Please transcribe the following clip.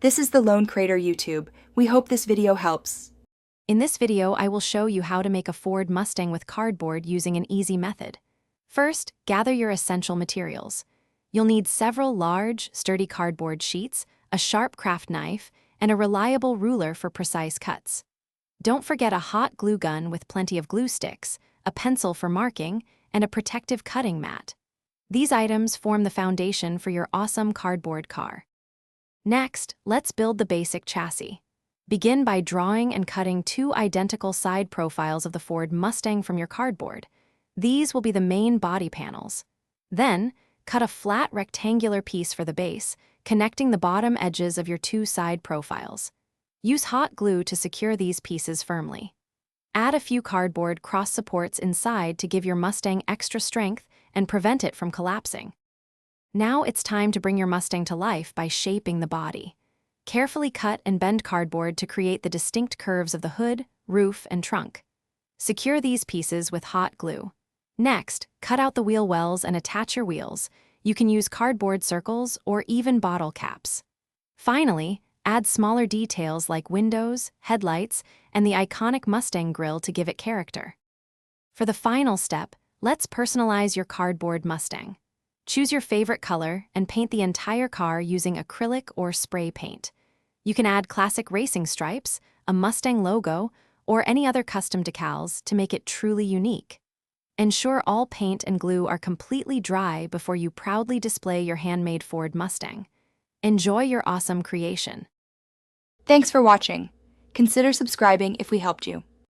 This is the Lone Crater YouTube. We hope this video helps. In this video, I will show you how to make a Ford Mustang with cardboard using an easy method. First, gather your essential materials. You'll need several large, sturdy cardboard sheets, a sharp craft knife, and a reliable ruler for precise cuts. Don't forget a hot glue gun with plenty of glue sticks, a pencil for marking, and a protective cutting mat. These items form the foundation for your awesome cardboard car. Next, let's build the basic chassis. Begin by drawing and cutting two identical side profiles of the Ford Mustang from your cardboard. These will be the main body panels. Then, cut a flat rectangular piece for the base, connecting the bottom edges of your two side profiles. Use hot glue to secure these pieces firmly. Add a few cardboard cross supports inside to give your Mustang extra strength and prevent it from collapsing. Now it's time to bring your Mustang to life by shaping the body. Carefully cut and bend cardboard to create the distinct curves of the hood, roof, and trunk. Secure these pieces with hot glue. Next, cut out the wheel wells and attach your wheels. You can use cardboard circles or even bottle caps. Finally, add smaller details like windows, headlights, and the iconic Mustang grille to give it character. For the final step, let's personalize your cardboard Mustang. Choose your favorite color and paint the entire car using acrylic or spray paint. You can add classic racing stripes, a Mustang logo, or any other custom decals to make it truly unique. Ensure all paint and glue are completely dry before you proudly display your handmade Ford Mustang. Enjoy your awesome creation. Thanks for watching. Consider subscribing if we helped you.